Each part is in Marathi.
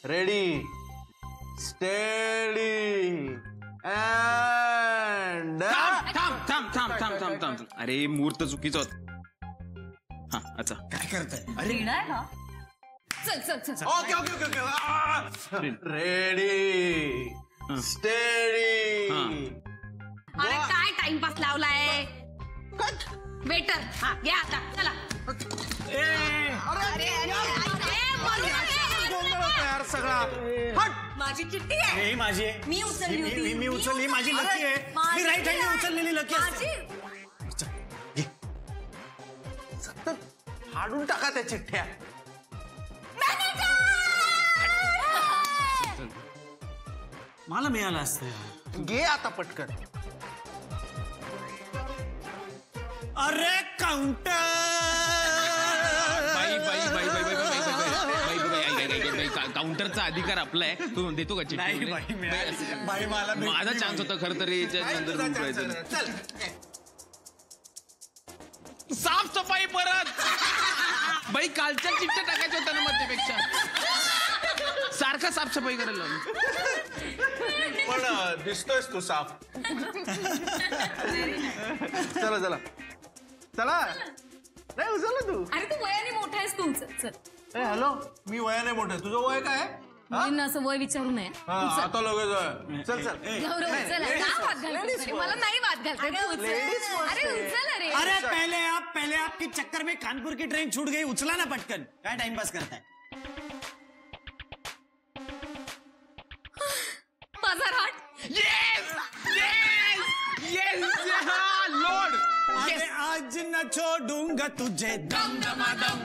रेडी स्टेडी अँड थांब अरे मुहूर्त चुकीचा होता. हा अच्छा काय करताय? अरे चल चल चल. Okay okay okay okay ready steady. अरे काय टाइमपास लावलाय वेटर. हा घ्या आता चला. यार सगळा माझी चिठ्ठी आहे. माझी मी उचलली होती. मी उचलली. माझी लकी आहे. मी राईट हँडने उचललेली लकी असते. हाडून टाका त्या चिठ्ठ्या. मला मिळालं असतं. घे आता पटकन. अरे काउंटर. काउंटरचा अधिकार आपला आहे. तू देतो का चिठ्ठी? माझा चान्स होता खरं तरी. साफसफाई परत. बाई कालच्या चिठ्ठ्या टाकायच्या होत्या ना मध्यपेक्षा. सारखा साफसफाई करायला. पण दिसतोयस तू साफ. चला चला चला. नाही उचल तू. अरे तू वयाने मोठा आहेस तू. चल. हॅलो मी वयाने मोठं. तुझं वय काय? असं वय विचारू नये. आता लगेच चल चल. गौरव चल. का वाद घालतोस? मला नाही वाद घालते. अरे उचल. अरे पहले आपकी चक्कर में कानपुर की ट्रेन छूट गई. उचला ना पटकन. काय टाइम पास करताय? माझा राट. Yes Lord. अरे आज न छोड़ूंगा तुझे दम दमादम.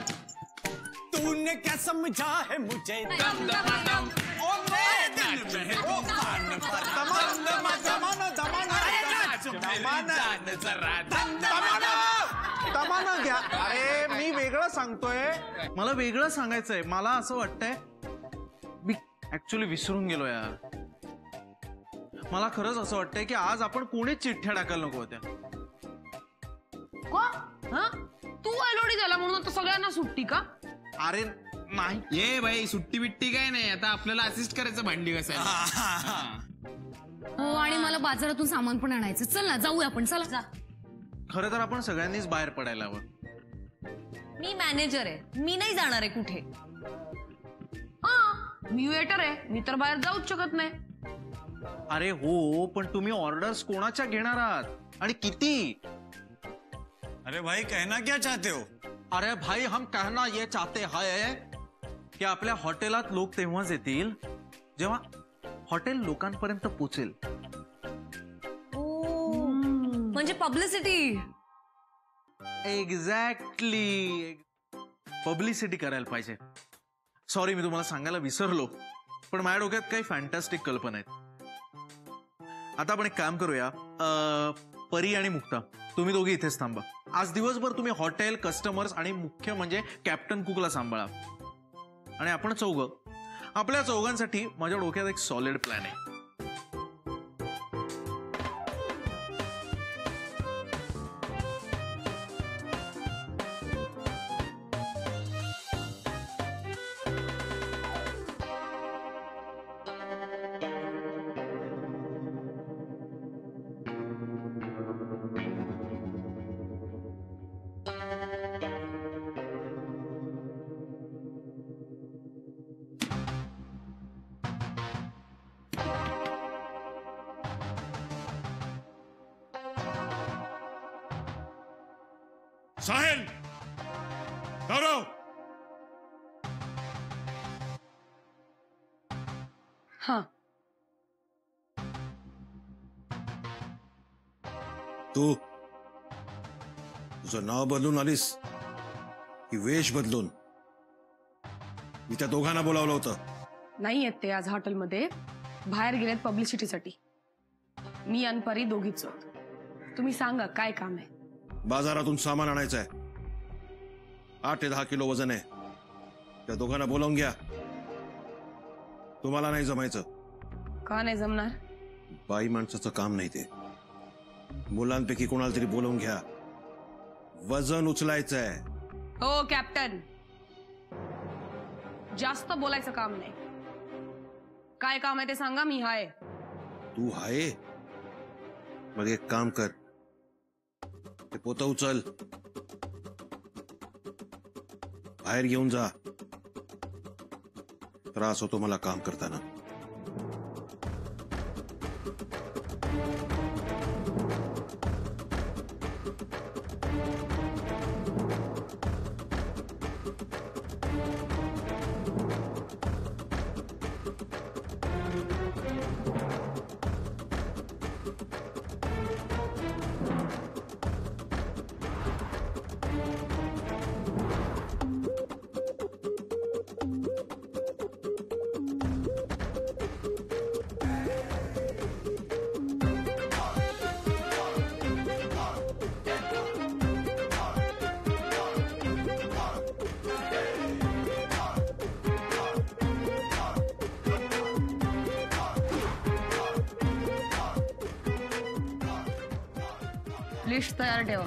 तूने क्या समझा है मुझे दम दमादम. ओ मेरे दिल में है तूफान पर तमाना घ्या. अरे मी वेगळं सांगतोय. मला वेगळं सांगायचंय. मला असं वाटतंय मी ऍक्च्युली विसरून गेलो यार. मला खरंच असं वाटतंय की आज आपण कोणीच चिठ्ठ्या टाकायला नको होत्या. तू अलोडी झाला म्हणून आता सगळ्यांना सुट्टी का? अरे नाही. ये बाई सुट्टी बिट्टी काय नाही. आता आपल्याला असिस्ट करायचं भांडी घासायला. हो आणि मला बाजारातून सामान पण आणायचं. चल ना जाऊया आपण. चला जा. खरं तर आपण सगळ्यांनीच बाहेर पडायला हवं. मी मॅनेजर आहे. मी नाही जाणार आहे कुठे. मी वेटर आहे. मी तर बाहेर जाऊच शकत नाही. अरे हो पण तुम्ही ऑर्डर्स कोणाच्या घेणार आहात आणि किती? अरे भाई कहना क्या चाहते हो? अरे भाई हम कहना ये चाहते हैं की आपल्या हॉटेलात लोक तेव्हाच येतील जेव्हा हॉटेल लोकांपर्यंत पोहोचेल. म्हणजे पब्लिसिटी. एक्झॅक्टली. पब्लिसिटी करायला पाहिजे. सॉरी मी तुम्हाला सांगायला विसरलो पण माझ्या डोक्यात काही फॅन्टॅस्टिक कल्पना आहेत. आता आपण एक काम करूया. परी आणि मुक्ता तुम्ही दोघी इथेच थांबा. आज दिवसभर तुम्ही हॉटेल कस्टमर्स आणि मुख्य म्हणजे कॅप्टन कुकला सांभाळा. आणि आपण आपल्या चौघांसाठी माझ्या डोक्यात एक सॉलिड प्लॅन आहे. साहिल, गौरव, हाँ तू तुझं नाव बदलून आलीस की वेश बदलून? मी त्या दोघांना बोलावलं होतं. नाही आहेत ते आज हॉटेलमध्ये. बाहेर गेलेत पब्लिसिटीसाठी. मी आणि परी दोघीच आहोत. तुम्ही सांगा काय काम आहे? बाजारातून सामान आणायचं आहे. 8 ते 10 किलो वजन आहे. त्या दोघांना बोलावून घ्या. तुम्हाला नाही जमायचं. का नाही जमणार? बाई माणसाचं काम नाही ते. मुलांपैकी कोणाला तरी बोलावून घ्या. वजन उचलायचं आहे. हो कॅप्टन, जास्त बोलायचं काम नाही. काय काम आहे ते सांगा, मी हाय. तू आहे? मग एक काम कर, ते पोतं उचल, बाहेर घेऊन जा. त्रास होतो मला काम करताना. लिस्ट तयार ठेवा.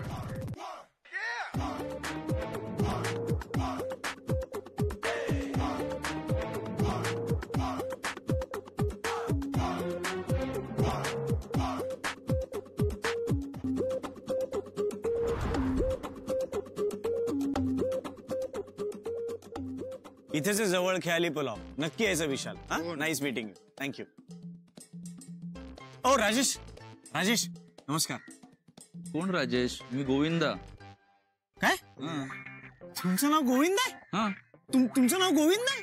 इथेच आहे जवळ खेळाली पुलाव. नक्की यायचं विशाल. हा, नाईस मीटिंग. थँक्यू. ओ राजेश, राजेश नमस्कार. कोण राजेश? मी गोविंदा. काय तुमचं नाव गोविंद आहे? हा, तुमचं नाव गोविंद आहे?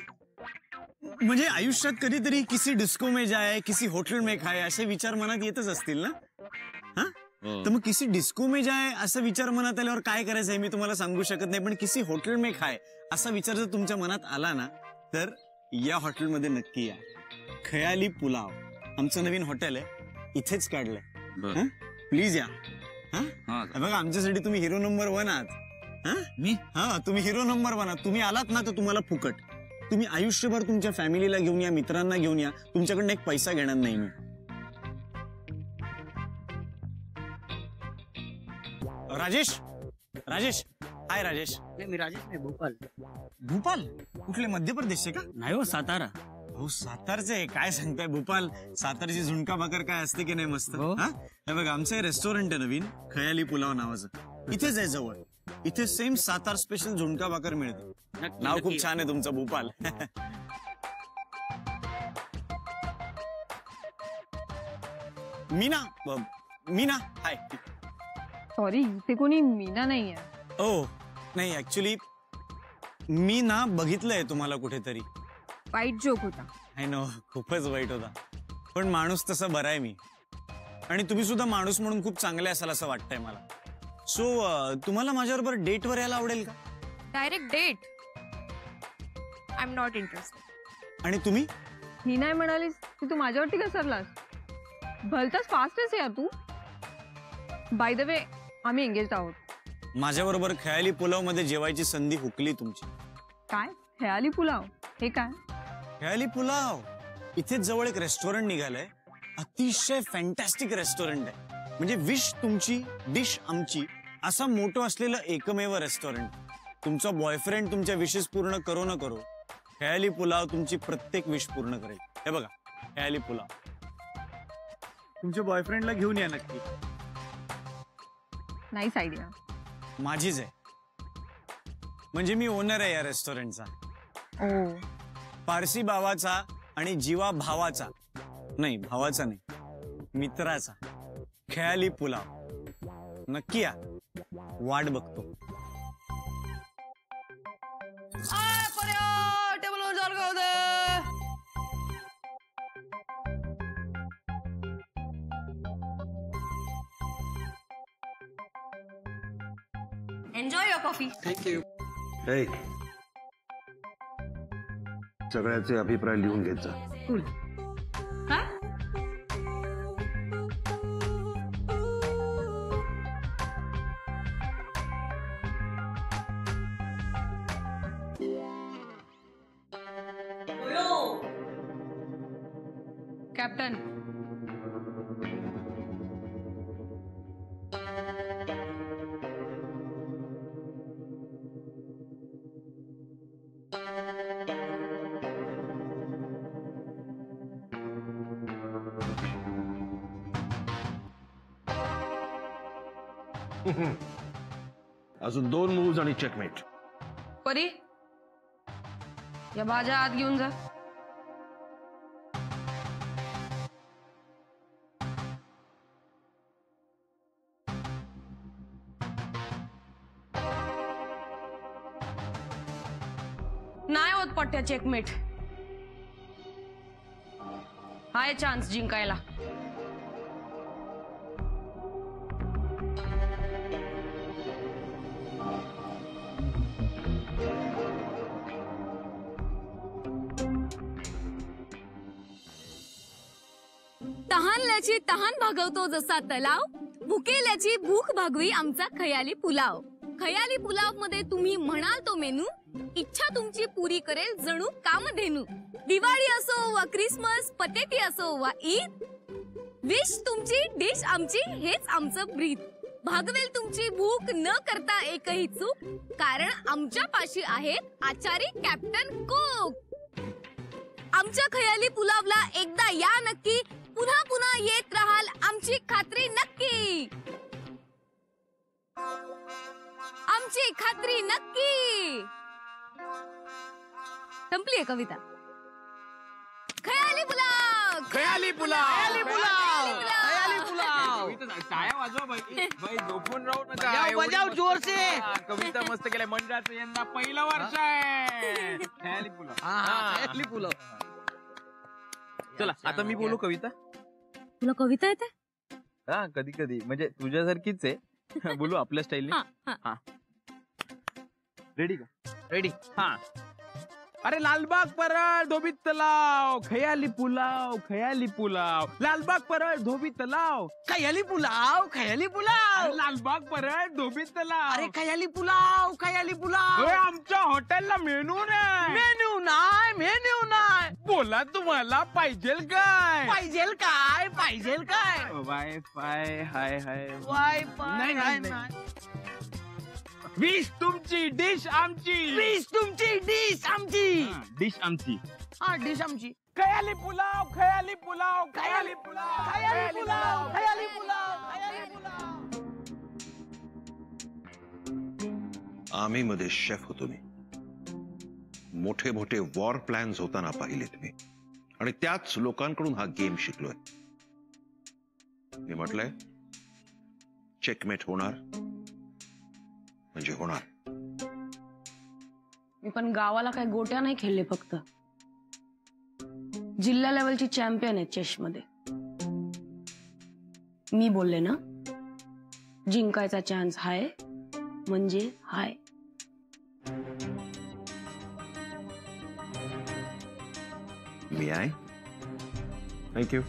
म्हणजे आयुष्यात कधीतरी किसी डिस्को में जाए, किसी होटल में खाए असे विचार मनात येतच असतील ना? हा, तर मग किसी डिस्को में जाए असा विचार मनात आल्यावर काय करायचं हे मी तुम्हाला सांगू शकत नाही, पण किसी होटल में खाए असा विचार जर तुमच्या मनात आला ना, तर या हॉटेलमध्ये नक्की या. खयाली पुलाव आमचं नवीन हॉटेल आहे, इथेच काढलंय. प्लीज या. हा. बघा आमच्यासाठी तुम्ही हिरो नंबर 1 आहात. मी? हा, तुम्ही हिरो नंबर 1 आहात. तुम्ही आलात ना तर तुम्हाला फुकट. तुम्ही आयुष्यभर तुमच्या फॅमिलीला घेऊन या, मित्रांना घेऊन या, तुमच्याकडनं एक पैसा घेणार नाही मी. राजेश, राजेश, हाय राजेश. मी राजेश नाही, भोपाल. भोपाल? कुठले, मध्य प्रदेशचे का? नाही हो, सातारा. हो सातारचे. काय सांगताय, भोपाल सातारची झुणका भाकर काय असते की नाही मस्त. हो. हा, हे बघा आमचं हे रेस्टॉरंट आहे नवीन, खयाली पुलाव नावाचं. इथेच आहे जवळ. इथे सेम सातार स्पेशल झुणका भाकर मिळते. नक्की, नाव खूप नक्की. छान आहे तुमचं, भोपाल. मीना, मीना हाय. सॉरी, ते कोणी मीना नाहीये. ओ नाही, ऍक्च्युली मी ना बघितलंय तुम्हाला कुठेतरी. वाईट जोक होता. आय नो, खूपच वाईट होता, पण माणूस तसा बरा आहे मी. आणि तुम्ही सुद्धा माणूस म्हणून खूप चांगले असाल असं वाटतंय मला. सो तुम्हाला माझ्याबरोबर डेटवर यायला आवडेल का? Direct date? I am not interested. आणि तुम्ही? ही नाही म्हणालीस की तू माझ्यावरती घसरलास. भलताच फास्टच यार तू. बाय द वे, आम्ही एंगेज आहोत. माझ्याबरोबर खयाली पुलाव मध्ये जेवायची संधी हुकली तुमची. काय खयाली पुलाव? हे काय? खयाली पुलाव इथेच जवळ एक रेस्टॉरंट निघालंय. अतिशय फॅन्टॅस्टिक रेस्टॉरंट आहे. म्हणजे विश तुमची, डिश आमची, असा मोठं असलेलं एकमेव रेस्टॉरंट. तुमचा बॉयफ्रेंड तुमच्या विशेस पूर्ण करो न करो, खयाली पुलाव तुमची प्रत्येक विश पूर्ण करेल. हे बघा, खयाली पुलाव. तुमच्या बॉयफ्रेंडला घेऊन या नक्की. Nice idea. माझीच आहे. म्हणजे मी ओनर आहे या रेस्टॉरंटचा. ओ, पारसी भावाचा आणि जीवा भावाचा, नाही भावाचा नाही, मित्राचा खयाली पुलाव. नक्की या, वाट बघतो. टेबलवर जाऊन खाऊ दे. Enjoy your coffee. थँक्यू. हे, सगळ्याचे अभिप्राय लिहून घेत जा. काय? कॅप्टन, अजून 2 मूव्ज आणि चेकमेट. परी या भाज्या आत घेऊन जा. नाही होत पट्ट्या चेकमेट. हाय चान्स जिंकायला. तहानल्याची तहान भागवतो जसा तलाव, भुकेल्याची भूक भागवी आमचा खयाली पुलाव. खयाली पुलाव मध्ये तुम्ही म्हणाल तो मेनू, इच्छा तुमची पुरी करेल जणू कामधेनू. दिवाळी असो वा क्रिसमस, पतेती असो वा ईद, विश तुमची डिश आमची हेच आमचं ब्रीद. भागवेल तुमची भूक न करता एकही चूक, कारण आमच्या पाशी आहेत आचारी कॅप्टन कुक. आमच्या खयाली पुलावला एकदा या नक्की, पुन्हा पुन्हा येत राहाल आमची खात्री नक्की. आमची खात्री नक्की. संपली कविता. खयाली पुलाव, खयाली पुलाव, खयाली पुलाव, खयाली पुलाव. टाळ्या वाजवा बाई. बाई झोपून राहू नका. बजाव, बजाव जोर से. कविता मस्त केल्या. मंडळाचं यंदा 1लं वर्ष आहे. खयाली पुलाव. खयाली पुलाव. चला आता मी बोलू कविता. तुला कविता येते? हा कधी कधी म्हणजे तुझ्यासारखीच आहे. बोलू आपल्या स्टाईलने. हा रेडी का? रेडी. हा. अरे लालबाग परळ धोबी तलाव, खयाली पुलाव, खयाली पुलाव. लालबाग परळ धोबी तलाव, खयाली पुलाव, खयाली पुलाव. अरे लालबाग परळ धोबी तलाव. अरे खयाली पुलाव, खयाली पुलाव. होय, आमच्या हॉटेलला मेनू नाही. मेन्यू नाही, मेन्यू नाही. बोला तुम्हाला पाहिजेल काय? पाहिजेल काय, पाहिजेल काय? वायफाय हाय हाय. वायफाय नाही, नाही. विश तुमची डिश आमची. डिश तुमची, डिश आमची. डिश आमची. हा डिश आमची. खयाली पुलाव, खयाली पुलाव, खयाली पुलाव, खयाली पुलाव, खयाली पुलाव, खयाली पुलाव. आर्मी मध्ये शेफ होतो मी. मोठे मोठे वॉर प्लॅन्स होताना पाहिलेत मी, आणि त्याच लोकांकडून हा गेम शिकलोय. मी म्हटलंय चेकमेट होणार म्हणजे होणार. मी पण गावाला काही गोट्या नाही खेळले, फक्त जिल्हा लेवलची चॅम्पियन आहे चेस मध्ये. मी बोलले ना जिंकायचा चान्स हाय म्हणजे हाय. मी आहे. थँक्यू.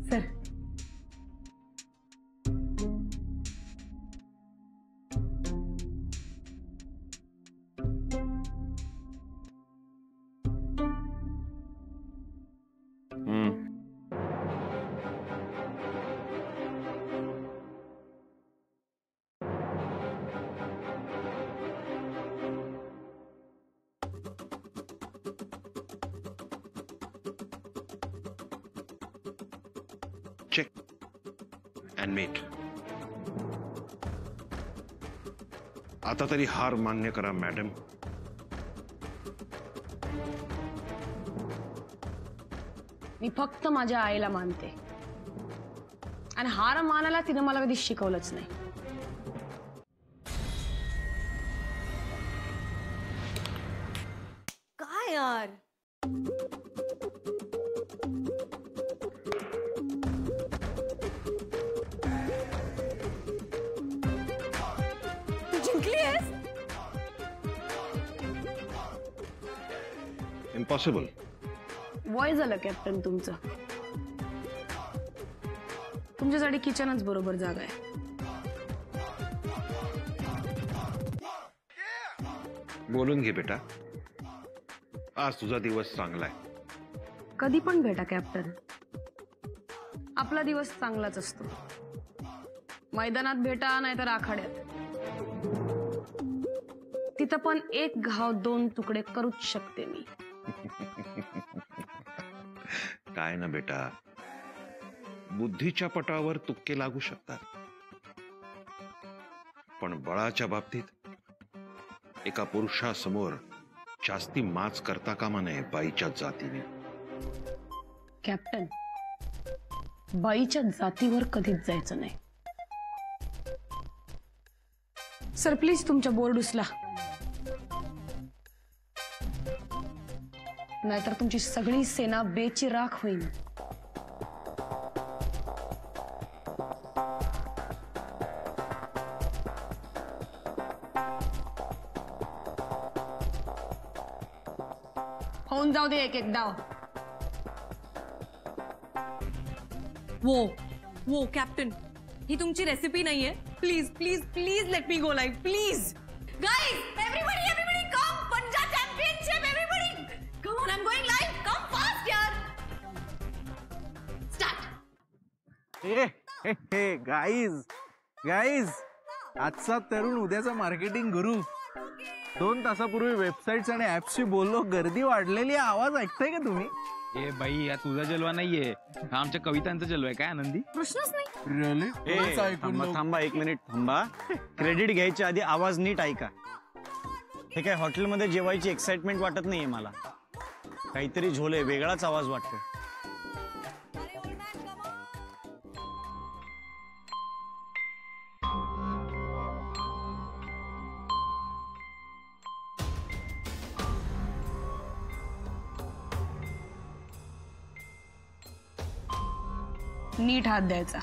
सर चेक अँड मेट. आता तरी हार मान्य करा मॅडम. मी फक्त माझ्या आईला मानते, आणि हार मानायला तिने मला कधी शिकवलंच नाही. काय यार? तू जिंकली आहेस? इम्पॉसिबल. वय झालं कॅप्टन तुमचं. तुमच्यासाठी किचनच बरोबर जागा आहे. बोलून घे बेटा, आज तुझा दिवस चांगला आहे. कधी पण भेटा कॅप्टन, आपला दिवस चांगलाच असतो. मैदानात भेटा नाहीतर आखाड्यात. तिथं पण एक घाव दोन तुकडे करूच शकते मी. काय ना बेटा, बुद्धीच्या पटावर तुक्के लागू शकतात, पण बळाच्या बाबतीत एका पुरुषासमोर जास्ती माच करता कामा नये बाईच्या जातीने. कॅप्टन, बाईच्या जातीवर कधीच जायचं नाही. सर प्लीज तुमच्या बोर्ड उचला, नाहीतर तुमची सगळी सेना बेचिराख होईल. होऊन जाऊ दे एक एक डाव. वो कॅप्टन, ही तुमची रेसिपी नाहीये. Please please please let me go live please. Guys, everybody come, Punjab championship, everybody come on, I am going live, come fast यार. स्टार्ट. गाईज, आजचा तरुण उद्याचा मार्केटिंग गुरु. 2 तासापूर्वी वेबसाईट्स आणि ऍप्सची बोललो, गर्दी वाढलेली. आवाज ऐकताय का तुम्ही? ए बाई, हा तुझा जलवा नाहीये, हा आमच्या कवितांचा जलवा आहे. काय आनंदी? प्रश्नच नाही. थांबा 1 मिनिट थांबा. क्रेडिट घ्यायच्या आधी आवाज नीट ऐका. हे काय हॉटेलमध्ये जेवायची एक्साइटमेंट वाटत नाहीये मला. काहीतरी झोले, वेगळाच आवाज वाटतोय. नीट हात द्यायचा.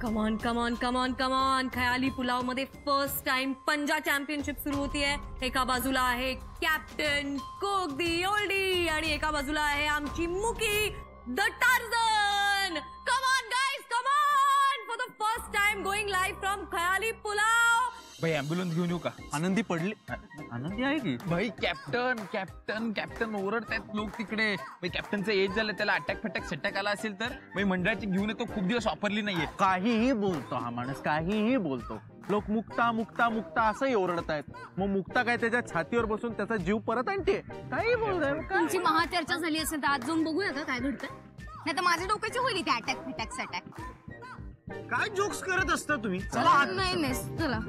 Come on come on come on come on. Khayali Pulav मध्ये फर्स्ट टाइम पंजाब चॅम्पियनशिप सुरू होतीये. एका बाजूला आहे कॅप्टन कोक दी ओल्डी आणि एका बाजूला आहे आमची Muki the Tarzan. Come on guys, come on, for the first time going live from Khayali Pulav. भाई ॲम्ब्युलन्स घेऊन येऊ का? आनंदी पडली. आनंदी आहे की? भाई कॅप्टन कॅप्टन कॅप्टन ओरडतायत लोक तिकडे. भाई कॅप्टनचं एज झालं, त्याला अटॅक फटॅक सटॅक आला असेल तर. भाई मंडळाची घेऊन येतो, खूप दिवस वापरली नाहीये. काहीही बोलतो हा माणूस, काहीही बोलतो. लोक मुक्ता मुक्ता मुक्ता असंही ओरडतायत. मग मुक्ता काय त्याच्या छातीवर बसून त्याचा जीव परत आणते? काही बोलताय. तुमची महाचर्चा झाली असेल तर आज जाऊन बघूया का काय घडतंय. नाही तर माझ्या डोक्याची होईल इथे अटॅक फिटॅक सटॅक. काय जोक्स करत असता तुम्ही? चला नाही चला.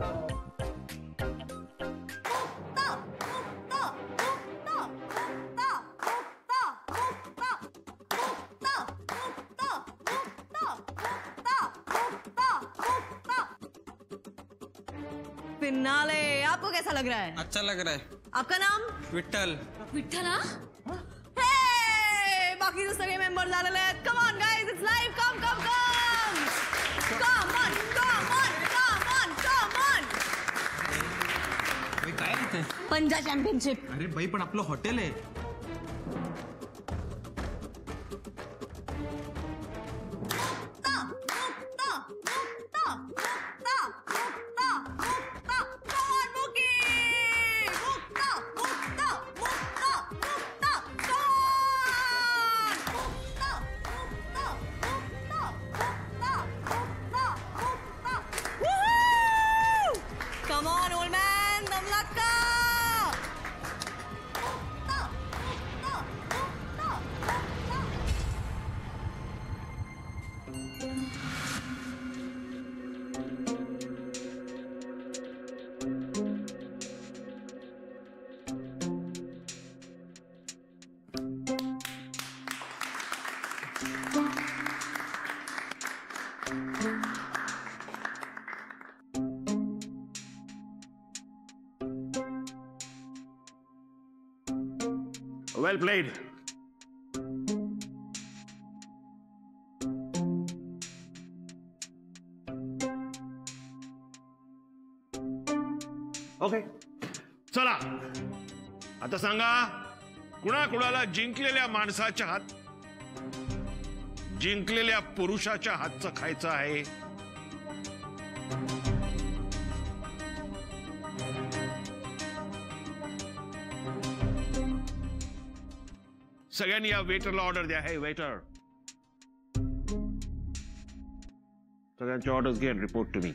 फिनाले, आपको कैसा लग रहा है? अच्छा लग रहा है. आपका नाम? विठ्ठल. विठ्ठला. हे बाकीचे सगळे मेंबर झालेले आहेत. Come on guys, it's live. Come come come come on come on come on come on. भाई काय इथे? पंजाब चॅम्पियनशिप. अरे बाई, पण आपलं हॉटेल आहे. Come on, old man, दम लगा. Well played. ओके, चला आता सांगा, कुणाकुणाला जिंकलेल्या माणसाच्या हात, जिंकलेल्या पुरुषाच्या हातचं खायचं आहे? सगळ्यांनी या वेटरला ऑर्डर द्या. हे वेटर, सगळ्यांची ऑर्डर्स घे, रिपोर्ट टू मी.